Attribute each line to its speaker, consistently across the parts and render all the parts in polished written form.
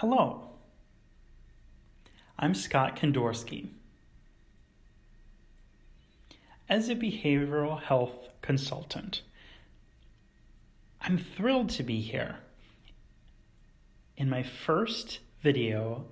Speaker 1: Hello, I'm Scott Kondorsky. As a behavioral health consultant, I'm thrilled to be here in my first video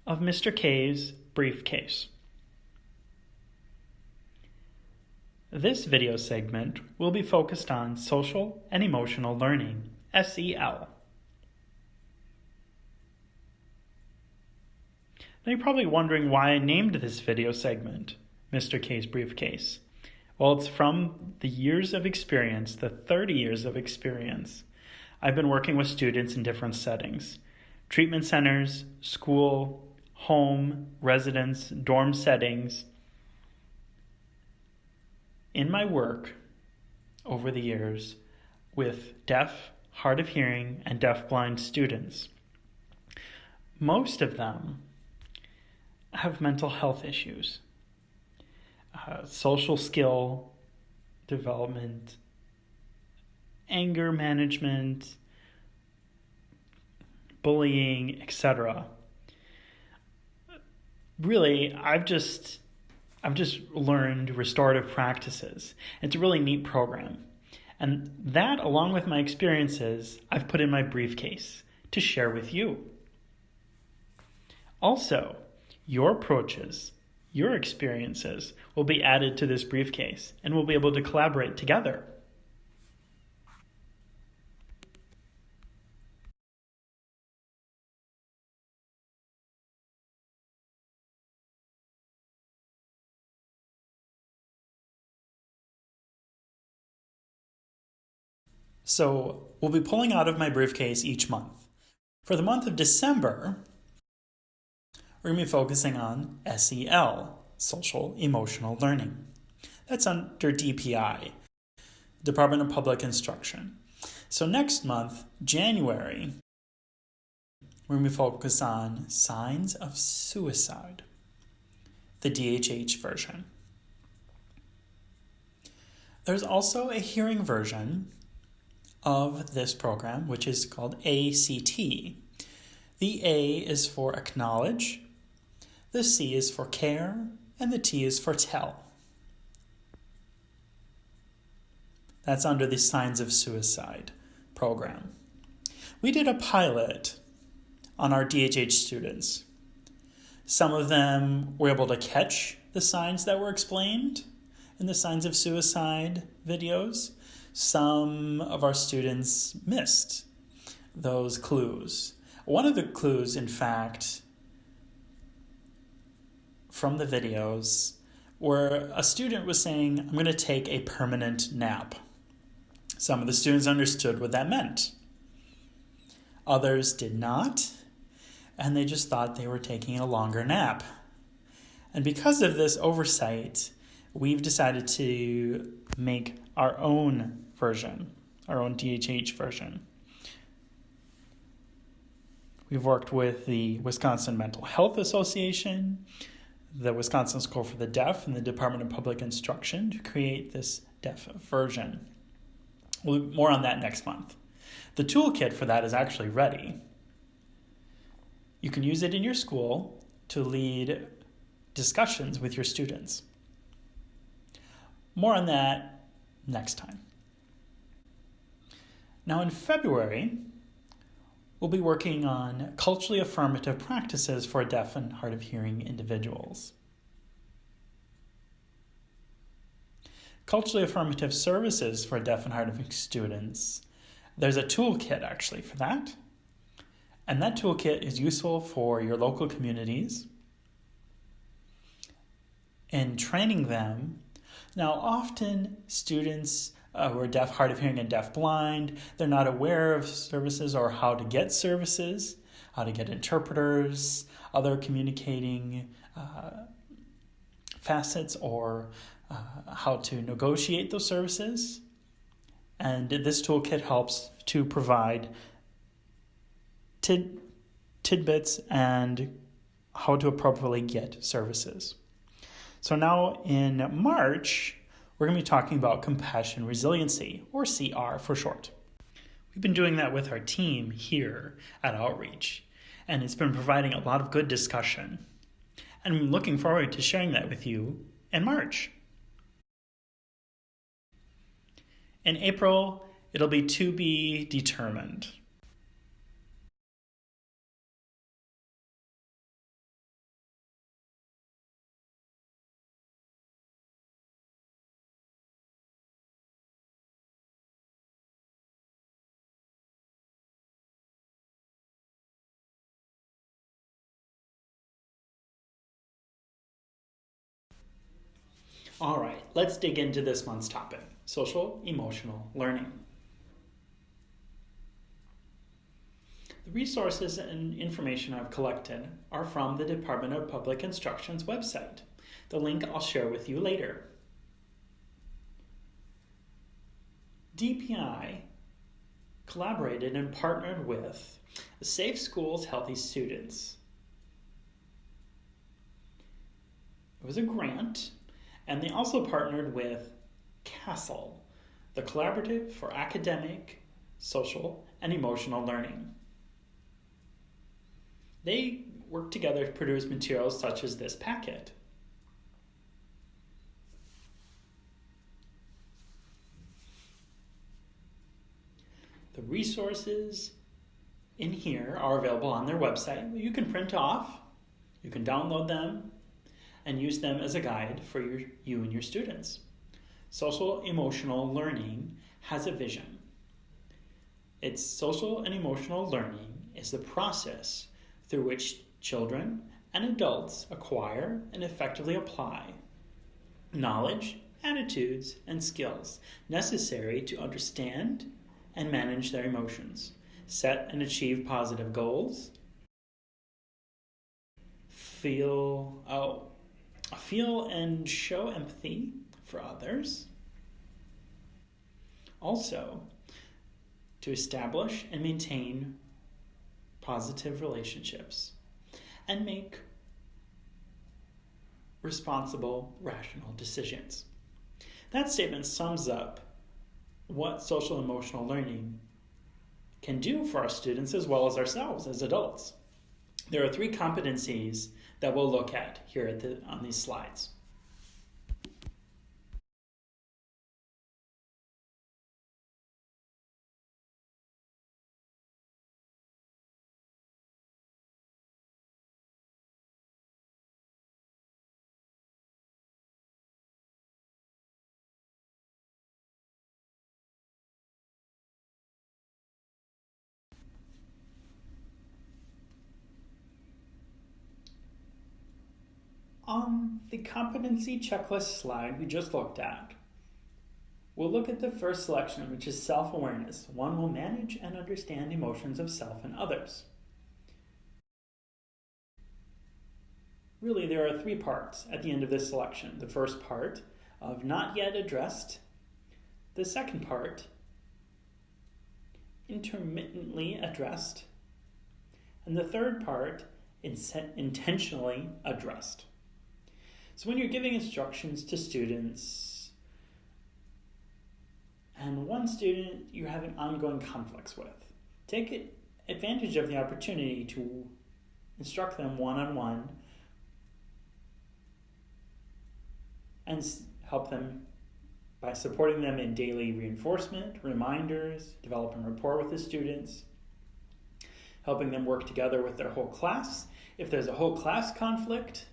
Speaker 1: of Mr. K's Briefcase. This video segment will be focused on social and emotional learning, SEL. Now you're probably wondering why I named this video segment Mr. K's Briefcase. Well, it's from the years of experience, the 30 years of experience. I've been working with students in different settings: treatment centers, school, home, residence, dorm settings. In my work over the years with deaf, hard of hearing, and deaf-blind students, most of them have mental health issues, social skill development, anger management, bullying, etc. Really, I've just learned restorative practices. It's a really neat program. And that, along with my experiences, I've put in my briefcase to share with you. Also, your approaches, your experiences will be added to this briefcase, and we'll be able to collaborate together. So we'll be pulling out of my briefcase each month. For the month of December, we're going to be focusing on SEL, Social Emotional Learning. That's under DPI, Department of Public Instruction. So next month, January, we're going to be focused on signs of suicide, the DHH version. There's also a hearing version of this program, which is called ACT. The A is for acknowledge, the C is for care, and the T is for tell. That's under the Signs of Suicide program. We did a pilot on our DHH students. Some of them were able to catch the signs that were explained in the Signs of Suicide videos. Some of our students missed those clues. One of the clues, in fact, from the videos, where a student was saying, "I'm going to take a permanent nap." Some of the students understood what that meant. Others did not, and they just thought they were taking a longer nap. And because of this oversight, we've decided to make our own version, our own DHH version. We've worked with the Wisconsin Mental Health Association, the Wisconsin School for the Deaf, and the Department of Public Instruction to create this deaf version. More on that next month. The toolkit for that is actually ready. You can use it in your school to lead discussions with your students. More on that next time. Now in February, we'll be working on culturally affirmative practices for deaf and hard of hearing individuals. Culturally affirmative services for deaf and hard of hearing students. There's a toolkit actually for that. And that toolkit is useful for your local communities and training them. Now, often students who are deaf, hard of hearing, and deaf-blind, they're not aware of services or how to get services, how to get interpreters, other communicating facets, or how to negotiate those services. And this toolkit helps to provide tidbits and how to appropriately get services. So now in March, we're going to be talking about compassion resiliency, or CR for short. We've been doing that with our team here at Outreach. and it's been providing a lot of good discussion. And I'm looking forward to sharing that with you in March. In April, it'll be to be determined. All right, let's dig into this month's topic, social emotional learning. The resources and information I've collected are from the Department of Public Instruction's website. The link I'll share with you later. DPI collaborated and partnered with Safe Schools, Healthy Students. It was a grant, and they also partnered with CASEL, the Collaborative for Academic, Social, and Emotional Learning. They worked together to produce materials such as this packet. The resources in here are available on their website. You can print off, you can download them, and use them as a guide for you and your students. Social emotional learning has a vision. Its social and emotional learning is the process through which children and adults acquire and effectively apply knowledge, attitudes, and skills necessary to understand and manage their emotions, set and achieve positive goals, feel and show empathy for others. Also, to establish and maintain positive relationships and make responsible, rational decisions. That statement sums up what social emotional learning can do for our students as well as ourselves as adults. There are 3 competencies that we'll look at here on these slides. On the competency checklist slide we just looked at, we'll look at the first selection, which is self-awareness. One will manage and understand emotions of self and others. Really, there are 3 parts at the end of this selection. The first part of not yet addressed. The second part, intermittently addressed. And the third part, intentionally addressed. So when you're giving instructions to students, and one student you're having ongoing conflicts with, take advantage of the opportunity to instruct them one-on-one and help them by supporting them in daily reinforcement, reminders, developing rapport with the students, helping them work together with their whole class. If there's a whole class conflict,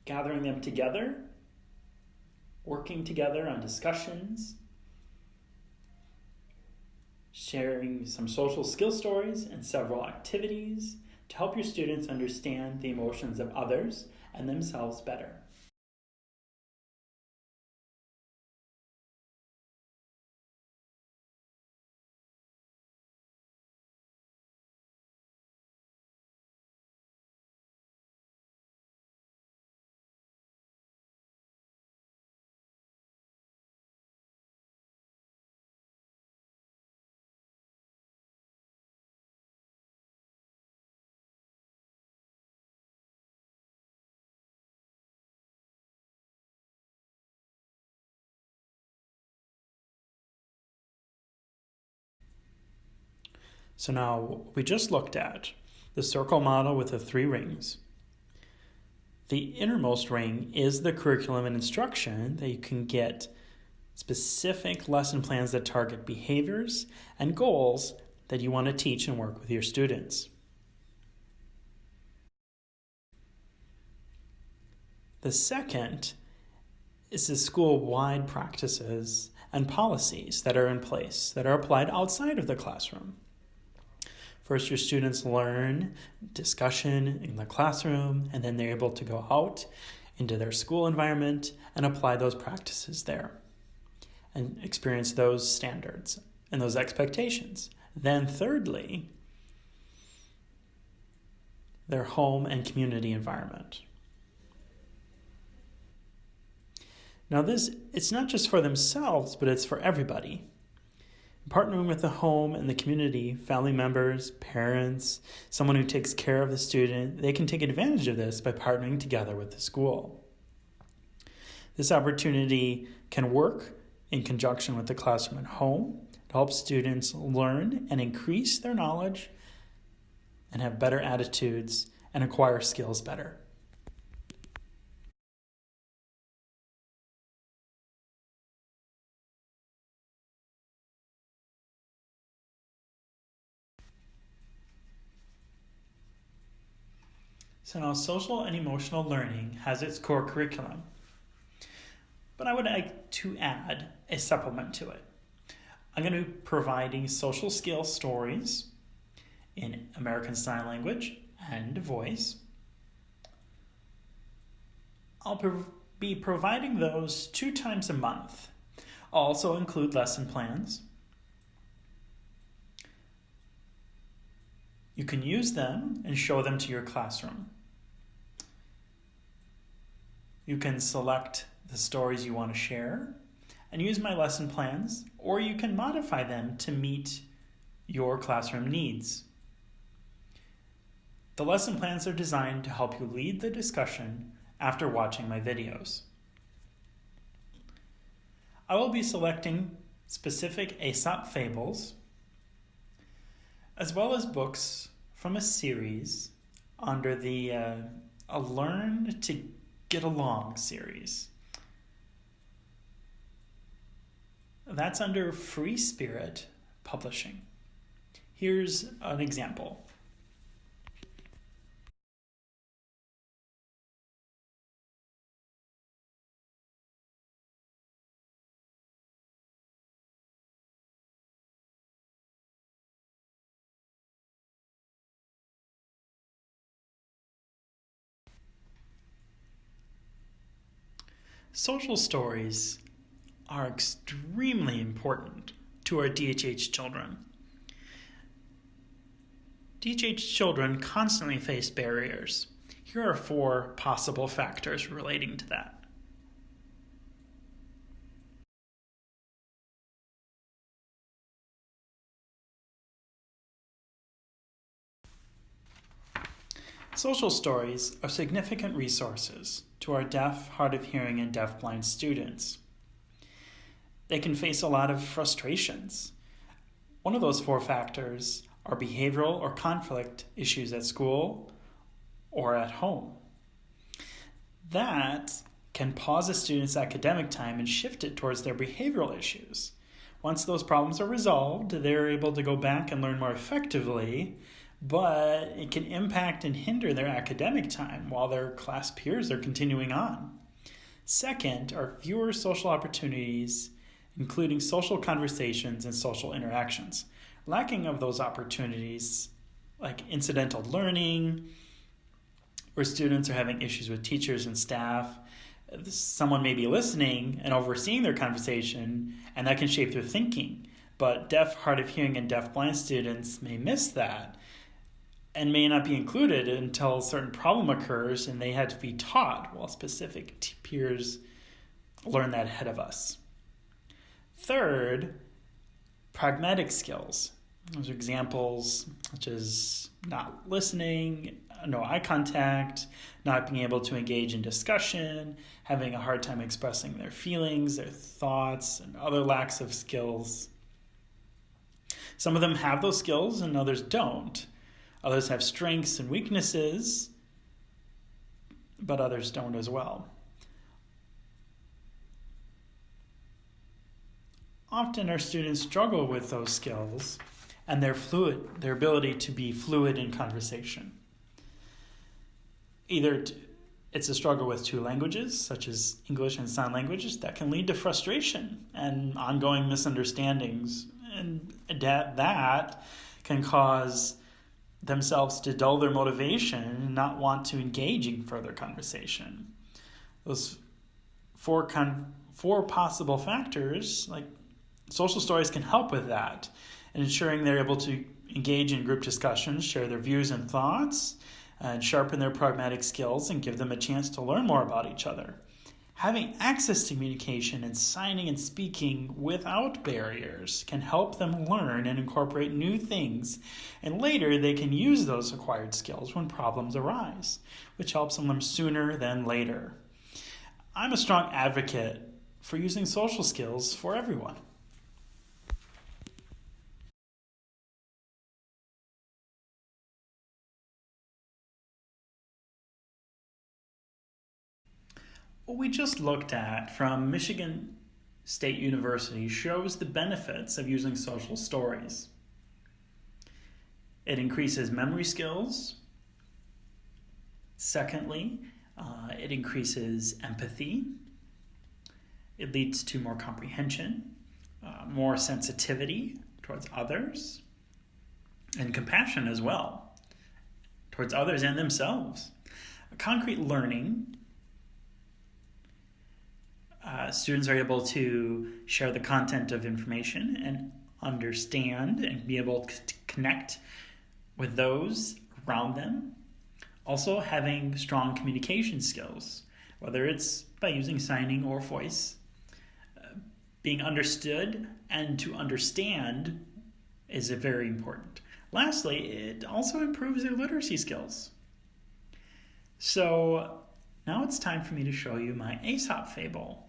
Speaker 1: gathering them together, working together on discussions, sharing some social skill stories and several activities to help your students understand the emotions of others and themselves better. So now we just looked at the circle model with the 3 rings. The innermost ring is the curriculum and instruction that you can get specific lesson plans that target behaviors and goals that you want to teach and work with your students. The second is the school-wide practices and policies that are in place that are applied outside of the classroom. First, your students learn discussion in the classroom, and then they're able to go out into their school environment and apply those practices there and experience those standards and those expectations. Then thirdly, their home and community environment. Now it's not just for themselves, but it's for everybody. Partnering with the home and the community, family members, parents, someone who takes care of the student, they can take advantage of this by partnering together with the school. This opportunity can work in conjunction with the classroom and home to help students learn and increase their knowledge and have better attitudes and acquire skills better. So now social and emotional learning has its core curriculum, but I would like to add a supplement to it. I'm going to be providing social skill stories in American Sign Language and voice. I'll be providing those 2 times a month. I'll also include lesson plans. You can use them and show them to your classroom. You can select the stories you want to share and use my lesson plans, or you can modify them to meet your classroom needs. The lesson plans are designed to help you lead the discussion after watching my videos. I will be selecting specific Aesop fables, as well as books from a series under the A Learn to Get Along series. That's under Free Spirit Publishing. Here's an example. Social stories are extremely important to our DHH children. DHH children constantly face barriers. Here are 4 possible factors relating to that. Social stories are significant resources to our deaf, hard of hearing, and deafblind students. They can face a lot of frustrations. One of those 4 factors are behavioral or conflict issues at school or at home. That can pause a student's academic time and shift it towards their behavioral issues. Once those problems are resolved, they're able to go back and learn more effectively, but it can impact and hinder their academic time while their class peers are continuing on. Second are fewer social opportunities, including social conversations and social interactions. Lacking of those opportunities, like incidental learning, where students are having issues with teachers and staff, someone may be listening and overseeing their conversation, and that can shape their thinking. But deaf, hard of hearing, and deafblind students may miss that and may not be included until a certain problem occurs and they had to be taught while specific peers learn that ahead of us. Third, pragmatic skills. Those are examples such as not listening, no eye contact, not being able to engage in discussion, having a hard time expressing their feelings, their thoughts, and other lacks of skills. Some of them have those skills and others don't. Others have strengths and weaknesses, but others don't as well. Often our students struggle with those skills and their ability to be fluid in conversation. Either it's a struggle with two languages, such as English and sign languages, that can lead to frustration and ongoing misunderstandings. And that can cause themselves to dull their motivation and not want to engage in further conversation. Those four possible factors, like social stories, can help with that, and ensuring they're able to engage in group discussions, share their views and thoughts, and sharpen their pragmatic skills and give them a chance to learn more about each other. Having access to communication and signing and speaking without barriers can help them learn and incorporate new things, and later they can use those acquired skills when problems arise, which helps them learn sooner than later. I'm a strong advocate for using social skills for everyone. What we just looked at from Michigan State University shows the benefits of using social stories. It increases memory skills. Secondly, it increases empathy. It leads to more comprehension, more sensitivity towards others, and compassion as well, towards others and themselves. Concrete learning. Students are able to share the content of information and understand and be able to connect with those around them. Also, having strong communication skills, whether it's by using signing or voice. Being understood and to understand is very important. Lastly, it also improves their literacy skills. So now it's time for me to show you my Aesop fable.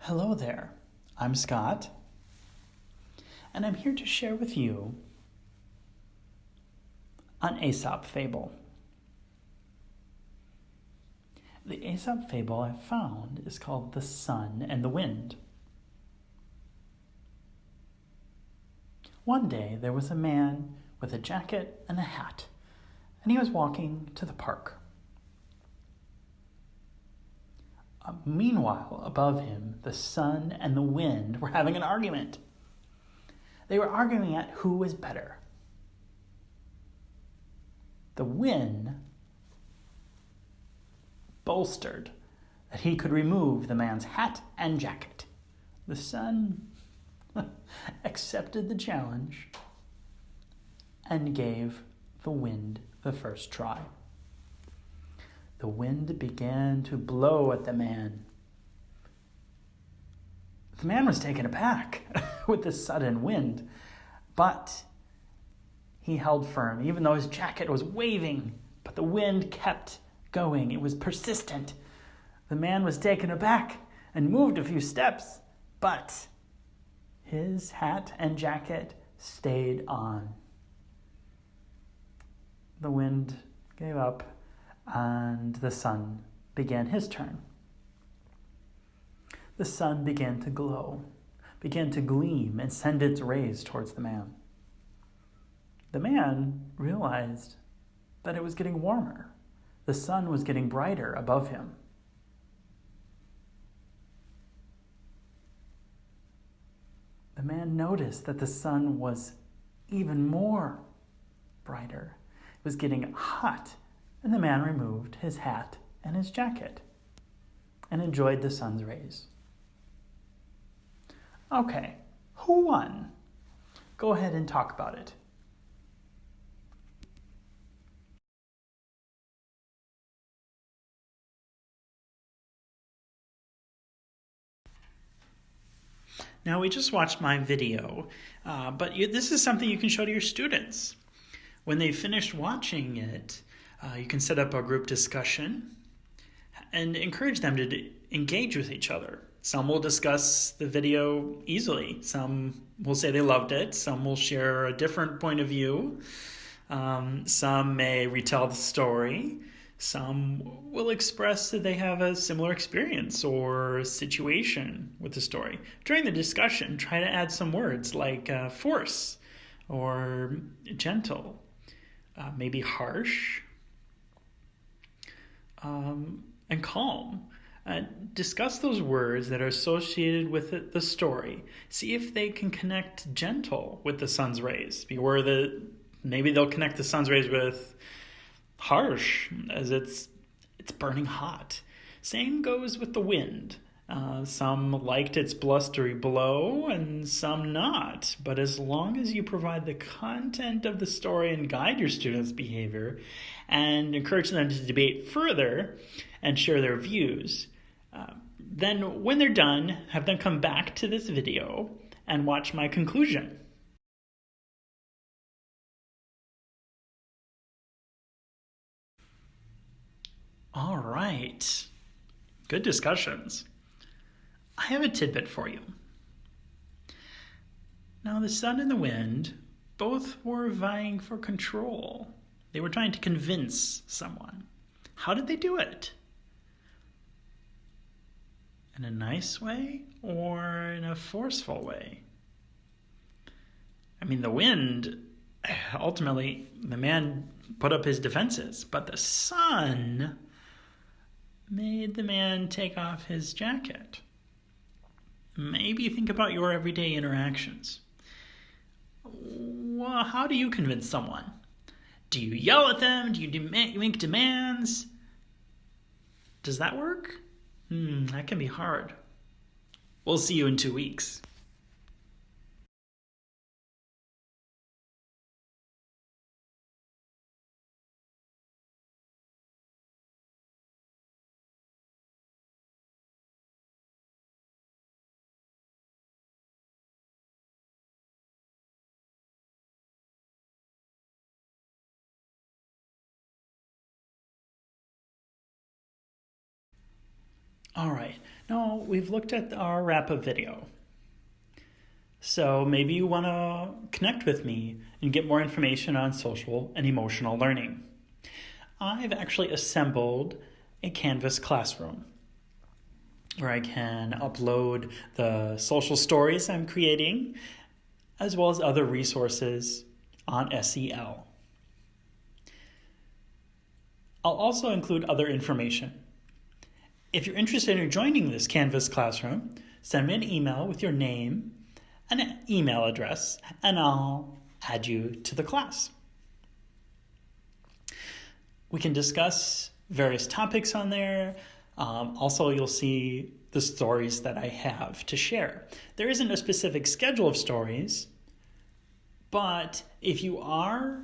Speaker 1: Hello there, I'm Scott, and I'm here to share with you an Aesop fable. The Aesop fable I found is called The Sun and the Wind. One day there was a man with a jacket and a hat, and he was walking to the park. Meanwhile, above him, the sun and the wind were having an argument. They were arguing at who was better. The wind boasted that he could remove the man's hat and jacket. The sun accepted the challenge and gave the wind the first try. The wind began to blow at the man. The man was taken aback with the sudden wind, but he held firm, even though his jacket was waving, but the wind kept going. It was persistent. The man was taken aback and moved a few steps, but his hat and jacket stayed on. The wind gave up, and the sun began his turn. The sun began to glow, began to gleam and send its rays towards the man. The man realized that it was getting warmer. The sun was getting brighter above him. The man noticed that the sun was even more brighter. It was getting hot, and the man removed his hat and his jacket and enjoyed the sun's rays. Okay, who won? Go ahead and talk about it. Now, we just watched my video, but this is something you can show to your students. When they've finished watching it, you can set up a group discussion and encourage them to engage with each other. Some will discuss the video easily. Some will say they loved it. Some will share a different point of view. Some may retell the story. Some will express that they have a similar experience or situation with the story. During the discussion, try to add some words like force or gentle, maybe harsh, and calm. Discuss those words that are associated with the story. See if they can connect gentle with the sun's rays. Maybe they'll connect the sun's rays with harsh, as it's burning hot. Same goes with the wind. Some liked its blustery blow and some not. But as long as you provide the content of the story and guide your students' behavior and encourage them to debate further and share their views, then when they're done, have them come back to this video and watch my conclusion. All right. Good discussions. I have a tidbit for you. Now, the sun and the wind both were vying for control. They were trying to convince someone. How did they do it? In a nice way or in a forceful way? I mean, the wind, ultimately, the man put up his defenses, but the sun made the man take off his jacket. Maybe think about your everyday interactions. Well, how do you convince someone? Do you yell at them? Do you make demands? Does that work? That can be hard. We'll see you in 2 weeks. All right, now we've looked at our wrap-up video. So maybe you want to connect with me and get more information on social and emotional learning. I've actually assembled a Canvas classroom where I can upload the social stories I'm creating, as well as other resources on SEL. I'll also include other information. If you're interested in joining this Canvas classroom, send me an email with your name and an email address, and I'll add you to the class. We can discuss various topics on there. Also, you'll see the stories that I have to share. There isn't a specific schedule of stories, but if you are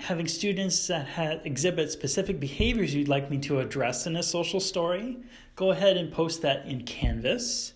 Speaker 1: having students that exhibit specific behaviors you'd like me to address in a social story, go ahead and post that in Canvas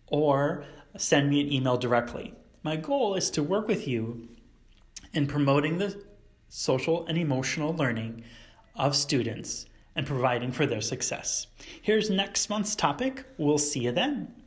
Speaker 1: or send me an email directly. My goal is to work with you in promoting the social and emotional learning of students and providing for their success. Here's next month's topic. We'll see you then.